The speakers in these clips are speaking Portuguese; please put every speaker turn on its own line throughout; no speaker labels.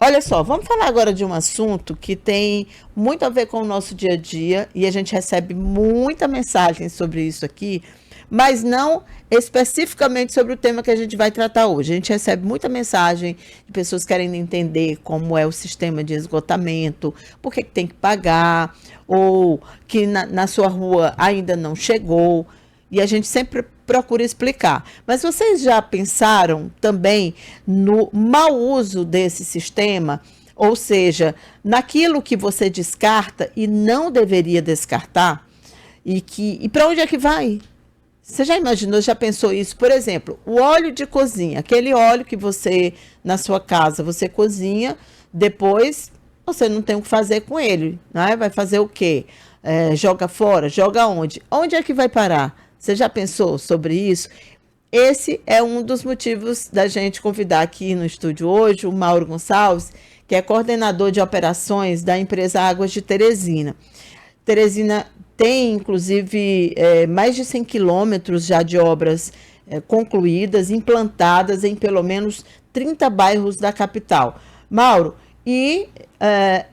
Olha só, vamos falar agora de um assunto que tem muito a ver com o nosso dia a dia e a gente recebe muita mensagem sobre isso aqui, mas não especificamente sobre o tema que a gente vai tratar hoje. A gente recebe muita mensagem de pessoas querendo entender como é o sistema de esgotamento, por que tem que pagar, ou que na sua rua ainda não chegou. E a gente sempre procura explicar. Mas vocês já pensaram também no mau uso desse sistema? Ou seja, naquilo que você descarta e não deveria descartar? E para onde é que vai? Você já imaginou, já pensou isso? Por exemplo, o óleo de cozinha, aquele óleo que você, na sua casa, você cozinha, depois você não tem o que fazer com ele, né? Vai fazer o quê? Joga fora? Joga onde? Onde é que vai parar? Você já pensou sobre isso? Esse é um dos motivos da gente convidar aqui no estúdio hoje o Mauro Gonçalves, que é coordenador de operações da empresa Águas de Teresina. Teresina tem, inclusive, mais de 100 quilômetros já de obras concluídas, implantadas em pelo menos 30 bairros da capital. Mauro,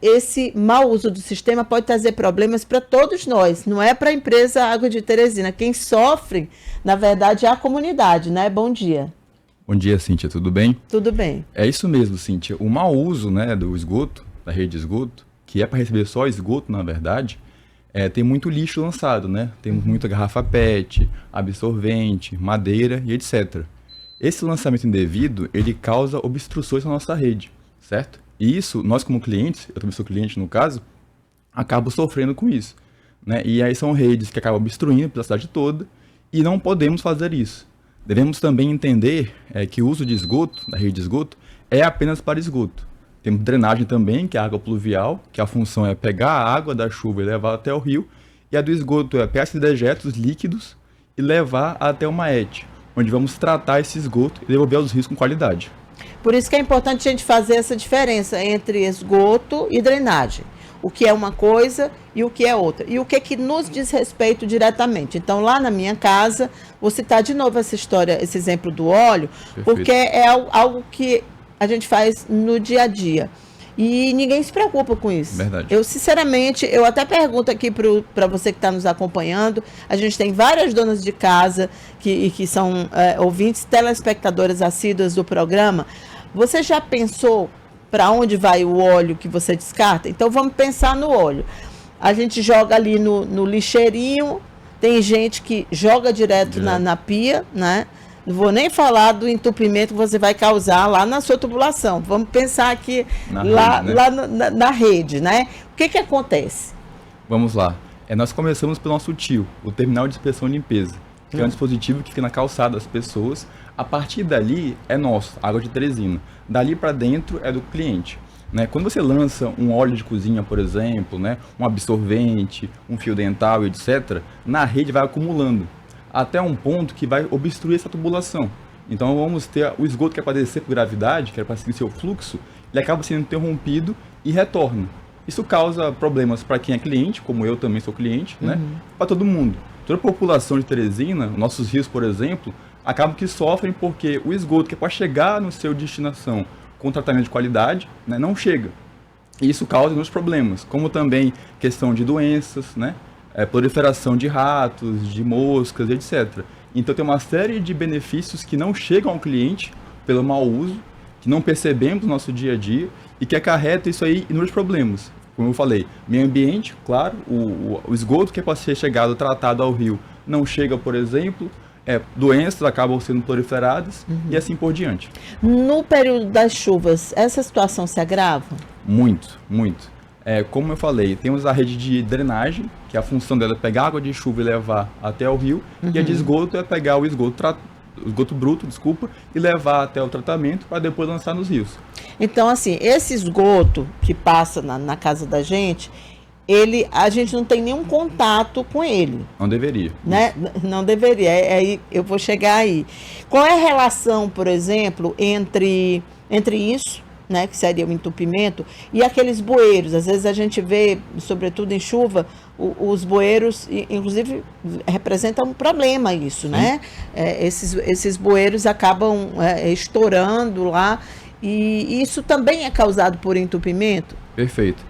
esse mau uso do sistema pode trazer problemas para todos nós, não é para a empresa Água de Teresina. Quem sofre, na verdade, é a comunidade, né? Bom dia.
Bom dia, Cíntia, tudo bem?
Tudo bem.
É isso mesmo, Cíntia. O mau uso, né, do esgoto, da rede de esgoto, que é para receber só esgoto, na verdade, tem muito lixo lançado, né? Temos muita garrafa PET, absorvente, madeira e etc. Esse lançamento indevido, ele causa obstruções na nossa rede, certo? E isso, nós como clientes, eu também sou cliente no caso, acabo sofrendo com isso, né? E aí são redes que acabam obstruindo pela cidade toda e não podemos fazer isso. Devemos também entender que o uso de esgoto, da rede de esgoto, é apenas para esgoto. Temos drenagem também, que é a água pluvial, que a função é pegar a água da chuva e levar até o rio, e a do esgoto é pegar esses dejetos líquidos e levar até uma ET, onde vamos tratar esse esgoto e devolver aos rios com qualidade.
Por isso que é importante a gente fazer essa diferença entre esgoto e drenagem. O que é uma coisa e o que é outra. E o que nos diz respeito diretamente. Então, lá na minha casa, vou citar de novo essa história, esse exemplo do óleo, perfeito, porque é algo que a gente faz no dia a dia. E ninguém se preocupa com isso.
Verdade.
Eu, sinceramente, eu até pergunto aqui para você que está nos acompanhando, a gente tem várias donas de casa que são ouvintes, telespectadoras assíduas do programa. Você já pensou para onde vai o óleo que você descarta? Então, vamos pensar no óleo. A gente joga ali no lixeirinho, tem gente que joga direto na pia, né? Não vou nem falar do entupimento que você vai causar lá na sua tubulação. Vamos pensar aqui na rede, né? O que acontece?
Vamos lá. Nós começamos pelo nosso tio, o terminal de inspeção e limpeza, que é um dispositivo que fica na calçada das pessoas. A partir dali é nosso, Água de Teresina. Dali para dentro é do cliente. Né? Quando você lança um óleo de cozinha, por exemplo, né? Um absorvente, um fio dental, etc., na rede vai acumulando, até um ponto que vai obstruir essa tubulação. Então vamos ter o esgoto que é para descer por gravidade, que é para seguir seu fluxo, ele acaba sendo interrompido e retorna. Isso causa problemas para quem é cliente, como eu também sou cliente, né? Para todo mundo. Toda a população de Teresina, nossos rios, por exemplo, acabam que sofrem porque o esgoto que é para chegar no seu destinação com tratamento de qualidade, né, não chega. E isso causa muitos problemas, como também questão de doenças, né? Proliferação de ratos, de moscas, etc. Então tem uma série de benefícios que não chegam ao cliente pelo mau uso, que não percebemos no nosso dia a dia e que acarreta isso aí inúmeros problemas. Como eu falei, meio ambiente, claro, o esgoto que é para ser chegado, tratado ao rio, não chega, por exemplo, doenças acabam sendo proliferadas e assim por diante.
No período das chuvas, essa situação se agrava?
Muito, muito. Como eu falei, temos a rede de drenagem, que a função dela é pegar água de chuva e levar até o rio, e a de esgoto é pegar o esgoto bruto, e levar até o tratamento para depois lançar nos rios.
Então, assim, esse esgoto que passa na casa da gente, a gente não tem nenhum contato com ele.
Não deveria.
Né? Não deveria, eu vou chegar aí. Qual é a relação, por exemplo, entre isso, né, que seria o entupimento, e aqueles bueiros? Às vezes a gente vê, sobretudo em chuva, os bueiros, inclusive, representam um problema isso, né? Esses bueiros acabam estourando lá E isso também é causado por entupimento?
Perfeito.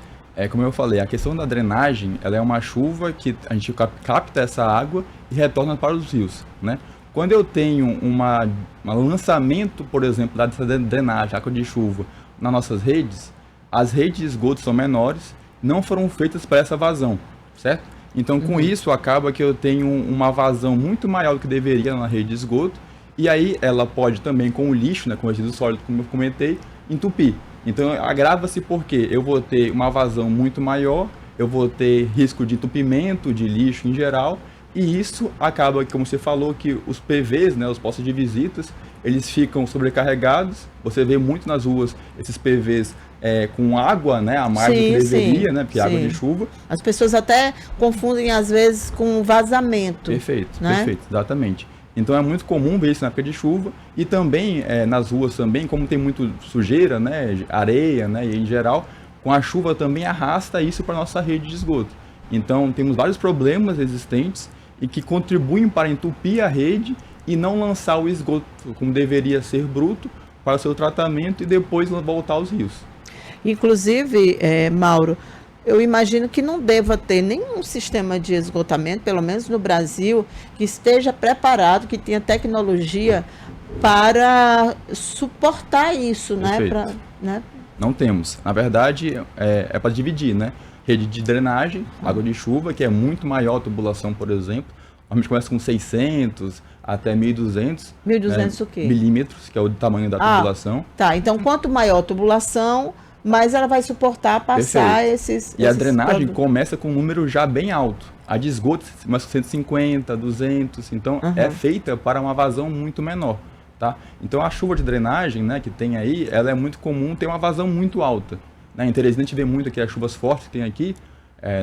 Como eu falei, a questão da drenagem, ela é uma chuva que a gente capta essa água e retorna para os rios, né? Quando eu tenho um lançamento, por exemplo, dessa drenagem, água de chuva, nas nossas redes, as redes de esgoto são menores, não foram feitas para essa vazão, certo? Então, com isso, acaba que eu tenho uma vazão muito maior do que deveria na rede de esgoto, e aí ela pode também, com o lixo, né, com o resíduo sólido, como eu comentei, entupir. Então, agrava-se porque eu vou ter uma vazão muito maior, eu vou ter risco de entupimento, de lixo em geral, e isso acaba, como você falou, que os PVs, né, os postos de visitas, eles ficam sobrecarregados. Você vê muito nas ruas esses PVs com água, né, a mais do que deveria, né, porque é água de chuva.
As pessoas até confundem, às vezes, com vazamento.
Perfeito,
né?
Perfeito, exatamente. Então é muito comum ver isso na época de chuva e também nas ruas também, como tem muito sujeira, né, areia, né, e em geral, com a chuva também arrasta isso para a nossa rede de esgoto. Então temos vários problemas existentes e que contribuem para entupir a rede e não lançar o esgoto como deveria ser bruto para o seu tratamento e depois voltar aos rios.
Inclusive, Mauro, eu imagino que não deva ter nenhum sistema de esgotamento, pelo menos no Brasil, que esteja preparado, que tenha tecnologia para suportar isso, né?
Não temos. Na verdade, é para dividir, né? Rede de drenagem, água de chuva, que é muito maior a tubulação, por exemplo. A gente começa com 600 até 1.200.
1.200 o quê?
Milímetros, que é o tamanho da tubulação.
Tá, então quanto maior a tubulação, mais ela vai suportar passar esses...
E a drenagem começa com um número já bem alto. A de esgoto começa com 150, 200, então é feita para uma vazão muito menor. Tá? Então a chuva de drenagem, né, que tem aí, ela é muito comum ter uma vazão muito alta. Em Teresina a gente vê muito aqui as chuvas fortes que tem aqui,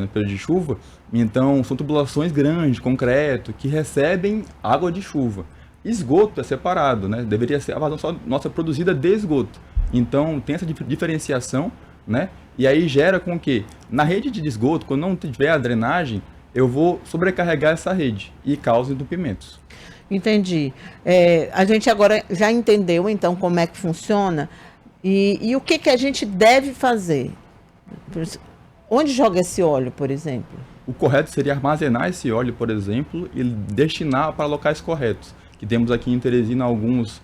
no período de chuva, então são tubulações grandes, de concreto, que recebem água de chuva. Esgoto é separado, né? Deveria ser a vazão só nossa produzida de esgoto. Então tem essa diferenciação, né? E aí gera com que na rede de esgoto, quando não tiver a drenagem, eu vou sobrecarregar essa rede e causa entupimentos.
Entendi. A gente agora já entendeu então como é que funciona. E o que a gente deve fazer? Onde joga esse óleo, por exemplo?
O correto seria armazenar esse óleo, por exemplo, e destinar para locais corretos. Que temos aqui em Teresina alguns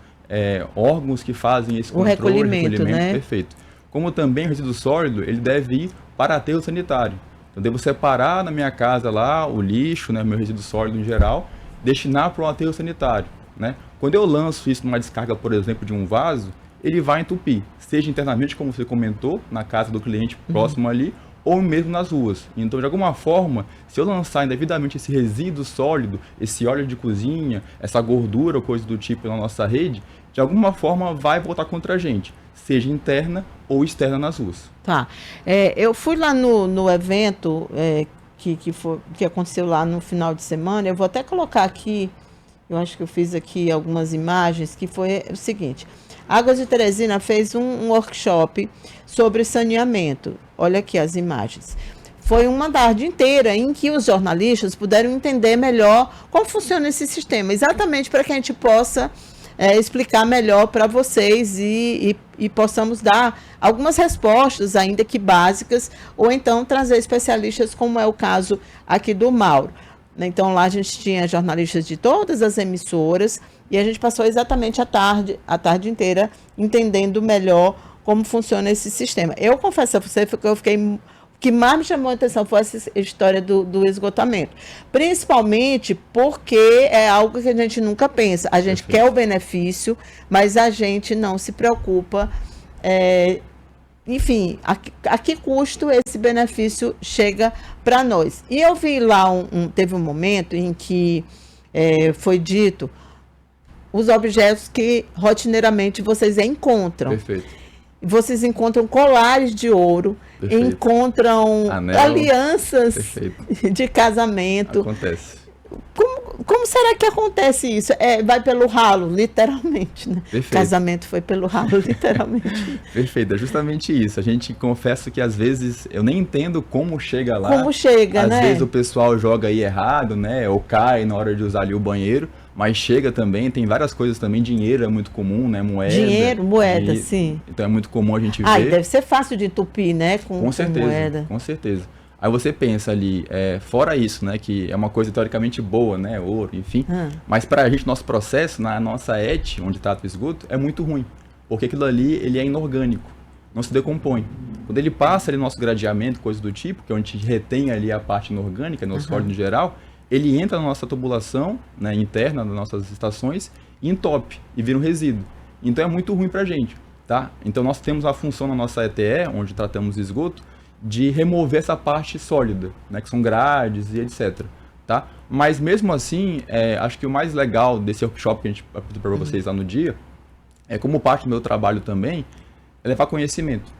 órgãos que fazem esse controle, recolhimento, né? Perfeito. Como também o resíduo sólido, ele deve ir para aterro sanitário. Então, eu devo separar na minha casa lá o lixo, né, meu resíduo sólido em geral, destinar para um aterro sanitário, né? Quando eu lanço isso numa descarga, por exemplo, de um vaso, ele vai entupir, seja internamente, como você comentou, na casa do cliente próximo ali, ou mesmo nas ruas. Então, de alguma forma, se eu lançar indevidamente esse resíduo sólido, esse óleo de cozinha, essa gordura ou coisa do tipo na nossa rede, de alguma forma vai voltar contra a gente, seja interna ou externa nas ruas.
Tá. Eu fui lá no evento que aconteceu lá no final de semana, eu vou até colocar aqui, eu acho que eu fiz aqui algumas imagens, que foi o seguinte: Águas de Teresina fez um workshop sobre saneamento. Olha aqui as imagens. Foi uma tarde inteira em que os jornalistas puderam entender melhor como funciona esse sistema, exatamente para que a gente possa explicar melhor para vocês e possamos dar algumas respostas, ainda que básicas, ou então trazer especialistas, como é o caso aqui do Mauro. Então, lá a gente tinha jornalistas de todas as emissoras e a gente passou exatamente a tarde inteira entendendo melhor como funciona esse sistema. Eu confesso a você que o que mais me chamou a atenção foi essa história do esgotamento. Principalmente porque é algo que a gente nunca pensa. A gente quer o benefício, mas a gente não se preocupa. Enfim, a que custo esse benefício chega para nós? E eu vi lá, teve um momento em que foi dito os objetos que rotineiramente vocês encontram.
Perfeito.
Vocês encontram colares de ouro,
Perfeito.
Encontram alianças de casamento.
Acontece.
Como será que acontece isso? Vai pelo ralo, literalmente, né?
Perfeito.
Casamento foi pelo ralo, literalmente.
Perfeito, é justamente isso. A gente confessa que às vezes eu nem entendo como chega lá.
Como chega,
às
né?
Às vezes o pessoal joga aí errado, né? Ou cai na hora de usar ali o banheiro. mas chega também, tem várias coisas também, dinheiro é muito comum, né? Moeda.
Dinheiro, moeda, sim.
Então é muito comum a gente
Ah, e
ver.
deve ser fácil de entupir, né?
Com certeza,
moeda.
com certeza. Aí você pensa ali, fora isso, né, que é uma coisa teoricamente boa, né, ouro, enfim, mas pra gente, nosso processo, na nossa ET, onde trata o esgoto, é muito ruim, porque aquilo ali, ele é inorgânico, não se decompõe. Quando ele passa ali no nosso gradeamento, coisa do tipo, que é onde a gente retém ali a parte inorgânica, no sólido em geral, ele entra na nossa tubulação, né, interna das nossas estações e entope, e vira um resíduo. Então é muito ruim pra gente, tá? Então nós temos a função na nossa ETE, onde tratamos o esgoto, de remover essa parte sólida, né, que são grades e etc. Tá? Mas mesmo assim, acho que o mais legal desse workshop que a gente apresentou para vocês lá no dia, como parte do meu trabalho também, é levar conhecimento,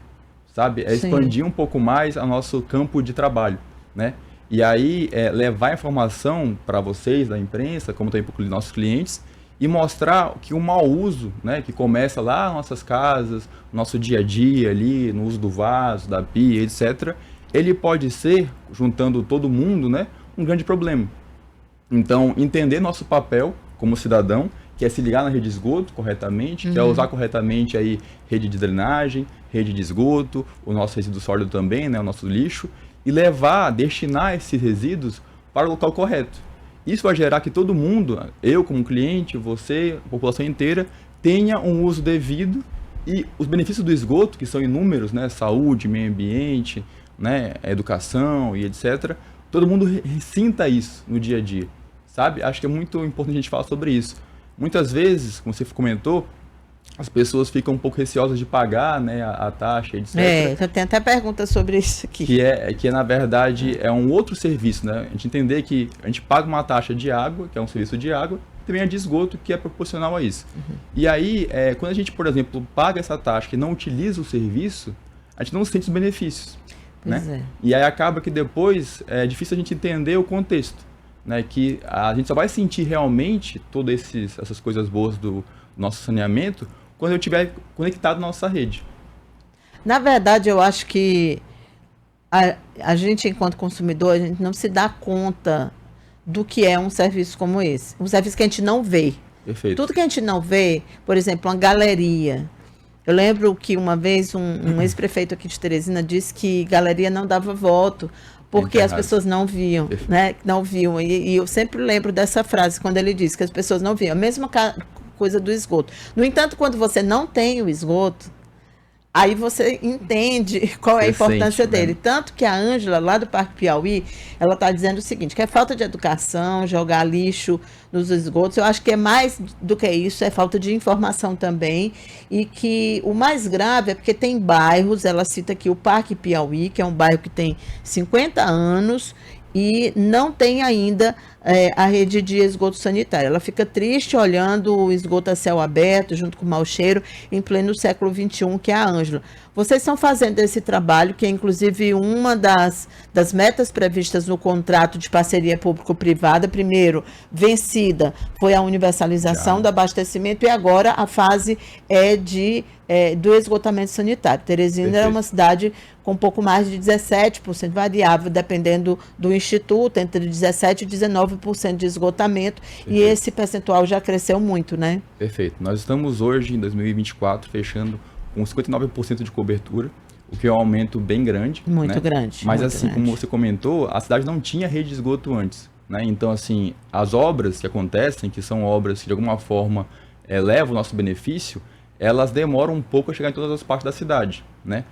sabe? É expandir um pouco mais o nosso campo de trabalho, né? E aí levar informação para vocês da imprensa, como também para os nossos clientes, e mostrar que o mau uso, né, que começa lá nas nossas casas, no nosso dia a dia ali, no uso do vaso, da pia, etc., ele pode ser, juntando todo mundo, né, um grande problema. Então, entender nosso papel como cidadão, que é se ligar na rede de esgoto corretamente, que é usar corretamente aí rede de drenagem, rede de esgoto, o nosso resíduo sólido também, né, o nosso lixo, e destinar esses resíduos para o local correto. Isso vai gerar que todo mundo, eu como cliente, você, a população inteira, tenha um uso devido e os benefícios do esgoto, que são inúmeros, né, saúde, meio ambiente, né, educação e etc., todo mundo sinta isso no dia a dia, sabe? Acho que é muito importante a gente falar sobre isso. Muitas vezes, como você comentou, as pessoas ficam um pouco receosas de pagar, né, a taxa, etc.
Então tem até pergunta sobre isso aqui.
Que na verdade é um outro serviço, né? A gente entender que a gente paga uma taxa de água, que é um serviço de água, e também a de esgoto, que é proporcional a isso. E aí, quando a gente, por exemplo, paga essa taxa e não utiliza o serviço, a gente não sente os benefícios, né? E aí acaba que depois é difícil a gente entender o contexto, né? Que a gente só vai sentir realmente todas essas coisas boas do nosso saneamento quando eu estiver conectado na nossa rede.
Na verdade, eu acho que a gente, enquanto consumidor, a gente não se dá conta do que é um serviço como esse. Um serviço que a gente não vê.
Perfeito.
Tudo que a gente não vê, por exemplo, uma galeria. Eu lembro que uma vez um ex-prefeito aqui de Teresina disse que galeria não dava voto, porque as pessoas não viam, né? Não viam. E eu sempre lembro dessa frase, quando ele disse que as pessoas não viam. A mesma coisa do esgoto. No entanto, quando você não tem o esgoto, aí você entende qual é a importância dele. Tanto que a Ângela, lá do Parque Piauí, ela está dizendo o seguinte, que é falta de educação, jogar lixo nos esgotos. Eu acho que é mais do que isso, é falta de informação também. E que o mais grave é porque tem bairros, ela cita aqui o Parque Piauí, que é um bairro que tem 50 anos e não tem ainda a rede de esgoto sanitário. Ela fica triste olhando o esgoto a céu aberto, junto com o mau cheiro, em pleno século XXI, que é a Ângela. Vocês estão fazendo esse trabalho, que é inclusive uma das metas previstas no contrato de parceria público-privada. Primeiro, vencida, foi a universalização do abastecimento, e agora a fase do esgotamento sanitário. Teresina é uma cidade com um pouco mais de 17%, variável, dependendo do instituto, entre 17% e 19% de esgotamento, e esse percentual já cresceu muito, né?
Perfeito. Nós estamos hoje, em 2024, fechando com 59% de cobertura, o que é um aumento bem grande.
Muito grande.
Mas
muito
assim,
grande.
como você comentou, a cidade não tinha rede de esgoto antes, né? Então, assim, as obras que acontecem, que são obras que de alguma forma levam o nosso benefício, elas demoram um pouco a chegar em todas as partes da cidade, né?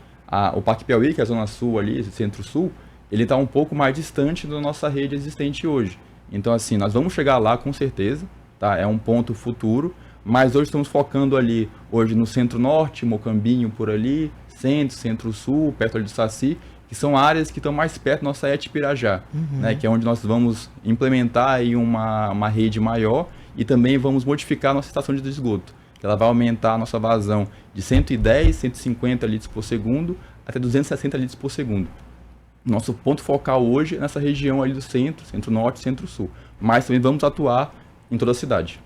O Parque Piauí, que é a zona sul ali, centro-sul, ele está um pouco mais distante da nossa rede existente hoje. Então, assim, nós vamos chegar lá com certeza, tá? É um ponto futuro, mas hoje estamos focando ali, hoje no centro-norte, Mocambinho por ali, centro-sul, perto ali do Saci, que são áreas que estão mais perto da nossa ET Pirajá, né? Que é onde nós vamos implementar aí uma rede maior e também vamos modificar a nossa estação de esgoto. Ela vai aumentar a nossa vazão de 110, 150 litros por segundo até 260 litros por segundo. Nosso ponto focal hoje é nessa região ali do centro-norte, centro-sul. Mas também vamos atuar em toda a cidade.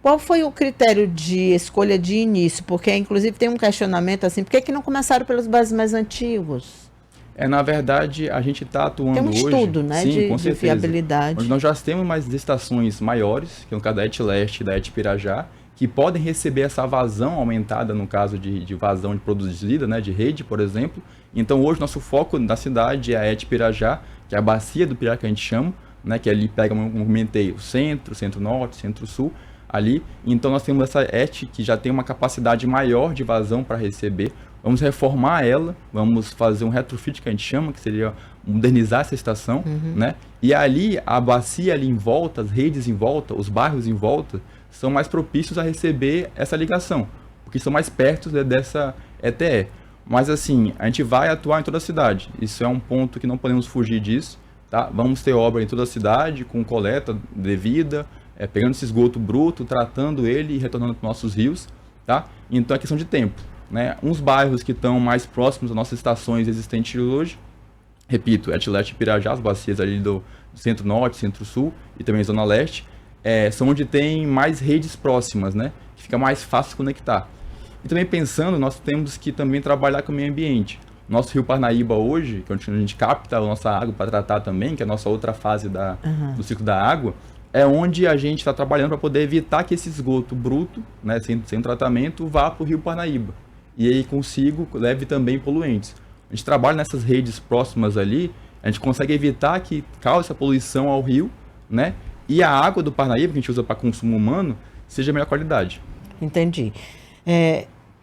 Qual foi o critério de escolha de início? Porque, inclusive, tem um questionamento assim, por que não começaram pelos bairros mais antigos?
Na verdade, a gente está atuando
Tem um
hoje...
estudo, né,
Sim, com
de
certeza.
viabilidade.
Onde nós já temos mais estações maiores, que é no caso da ET-Leste e da ET-Pirajá, que podem receber essa vazão aumentada no caso de vazão de produzida, né, de rede, por exemplo. Então, hoje, nosso foco na cidade é a ET-Pirajá, que é a bacia do Pirá que a gente chama, né, que ali pega, como comentei, o centro, centro-norte, centro-sul, ali. Então, nós temos essa ET que já tem uma capacidade maior de vazão para receber. Vamos reformar ela, vamos fazer um retrofit que a gente chama, que seria modernizar essa estação, né? E ali, a bacia ali em volta, as redes em volta, os bairros em volta, são mais propícios a receber essa ligação, porque são mais perto dessa ETE. Mas assim, a gente vai atuar em toda a cidade, isso é um ponto que não podemos fugir disso, tá? Vamos ter obra em toda a cidade, com coleta devida, pegando esse esgoto bruto, tratando ele e retornando para os nossos rios, tá? Então é questão de tempo, né? Uns bairros que estão mais próximos das nossas estações existentes hoje, repito, ET-Leste e Pirajá, as bacias ali do centro-norte, centro-sul e também zona leste, são onde tem mais redes próximas, né? Que fica mais fácil conectar. E também pensando, nós temos que também trabalhar com o meio ambiente. Nosso Rio Parnaíba hoje, que é onde a gente capta a nossa água para tratar também, que é a nossa outra fase do ciclo da água, é onde a gente está trabalhando para poder evitar que esse esgoto bruto, né, sem tratamento, vá para o Rio Parnaíba. E aí consigo leve também poluentes. A gente trabalha nessas redes próximas ali, a gente consegue evitar que cause essa poluição ao rio, né? E a água do Parnaíba, que a gente usa para consumo humano, seja de melhor qualidade.
Entendi.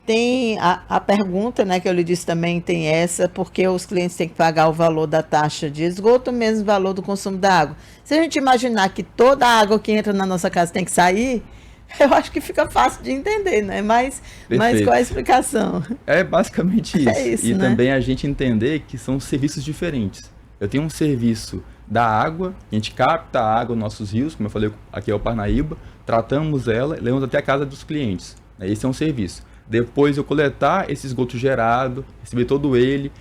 Tem a pergunta, né, que eu lhe disse também, tem essa, porque os clientes têm que pagar o valor da taxa de esgoto, o mesmo valor do consumo da água. Se a gente imaginar que toda a água que entra na nossa casa tem que sair, eu acho que fica fácil de entender, né? Mas qual é a explicação?
É basicamente isso.
Isso,
e
né?
também a gente entender que são serviços diferentes. Eu tenho um serviço da água, a gente capta a água nos nossos rios, como eu falei, aqui é o Parnaíba, tratamos ela e levamos até a casa dos clientes. Esse é um serviço. Depois eu coletar esse esgoto gerado, receber todo ele,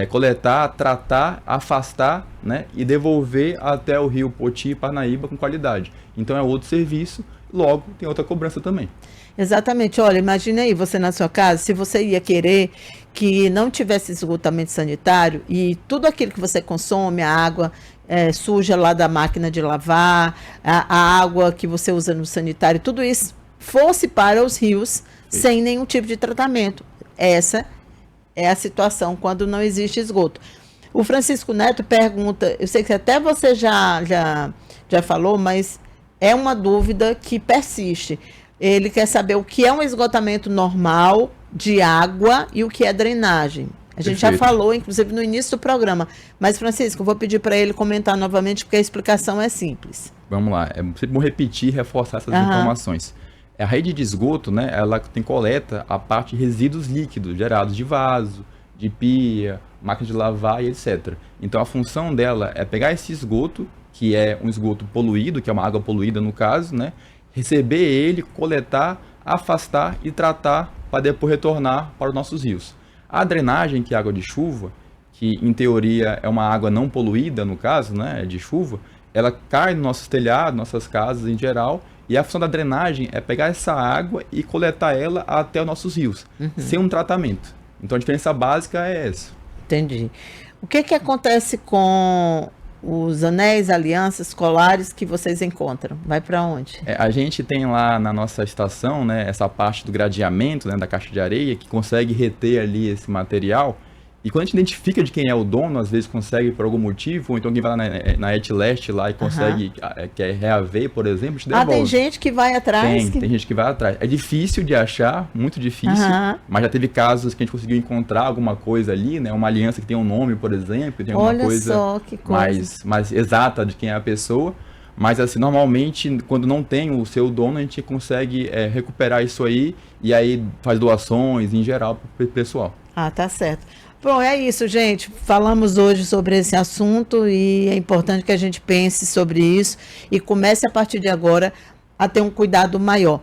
coletar, tratar, afastar, né, e devolver até o rio Poti e Parnaíba com qualidade. Então é outro serviço, logo tem outra cobrança também.
Exatamente. Olha, imagine aí, você na sua casa, se você ia querer que não tivesse esgotamento sanitário e tudo aquilo que você consome, a água suja lá da máquina de lavar, a água que você usa no sanitário, tudo isso fosse para os rios sem nenhum tipo de tratamento. Essa é a situação quando não existe esgoto. O Francisco Neto pergunta, eu sei que até você já falou, mas é uma dúvida que persiste. Ele quer saber o que é um esgotamento normal de água e o que é drenagem. A gente já falou, inclusive, no início do programa. Mas, Francisco, eu vou pedir para ele comentar novamente, porque a explicação é simples.
Vamos lá. É sempre bom repetir e reforçar essas informações. A rede de esgoto, né, ela tem coleta a parte de resíduos líquidos gerados de vaso, de pia, máquina de lavar e etc. Então, a função dela é pegar esse esgoto, que é um esgoto poluído, que é uma água poluída no caso, né, receber ele, coletar, afastar e tratar para depois retornar para os nossos rios. A drenagem, que é água de chuva, que em teoria é uma água não poluída no caso, né, de chuva, ela cai no nosso telhado, nossas casas em geral, e a função da drenagem é pegar essa água e coletar ela até os nossos rios, sem um tratamento. Então a diferença básica é essa.
Entendi. O que acontece com os anéis, alianças, colares que vocês encontram? Vai para onde?
A gente tem lá na nossa estação, né, essa parte do gradeamento, né, da caixa de areia, que consegue reter ali esse material. E quando a gente identifica de quem é o dono, às vezes consegue por algum motivo, ou então quem vai lá na ET-Leste lá e consegue, quer reaver, por exemplo, te devolve.
Tem gente que vai atrás?
Tem gente que vai atrás. É difícil de achar, muito difícil, mas já teve casos que a gente conseguiu encontrar alguma coisa ali, né? Uma aliança que tem um nome, por exemplo, tem alguma coisa, mais exata de quem é a pessoa. Mas assim, normalmente, quando não tem o seu dono, a gente consegue recuperar isso aí e aí faz doações em geral para o pessoal.
Tá certo. Bom, é isso, gente. Falamos hoje sobre esse assunto e é importante que a gente pense sobre isso e comece a partir de agora a ter um cuidado maior.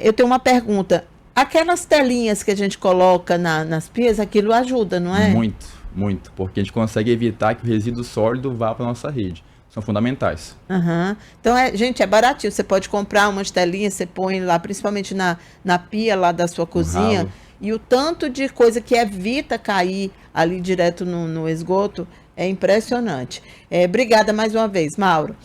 Eu tenho uma pergunta. Aquelas telinhas que a gente coloca nas pias, aquilo ajuda, não é?
Muito, muito, porque a gente consegue evitar que o resíduo sólido vá para a nossa rede. São fundamentais.
Então, gente, é baratinho. Você pode comprar umas telinhas, você põe lá, principalmente na pia lá da sua cozinha.
Ralo.
E o tanto de coisa que evita cair ali direto no esgoto, é impressionante. Obrigada mais uma vez, Mauro.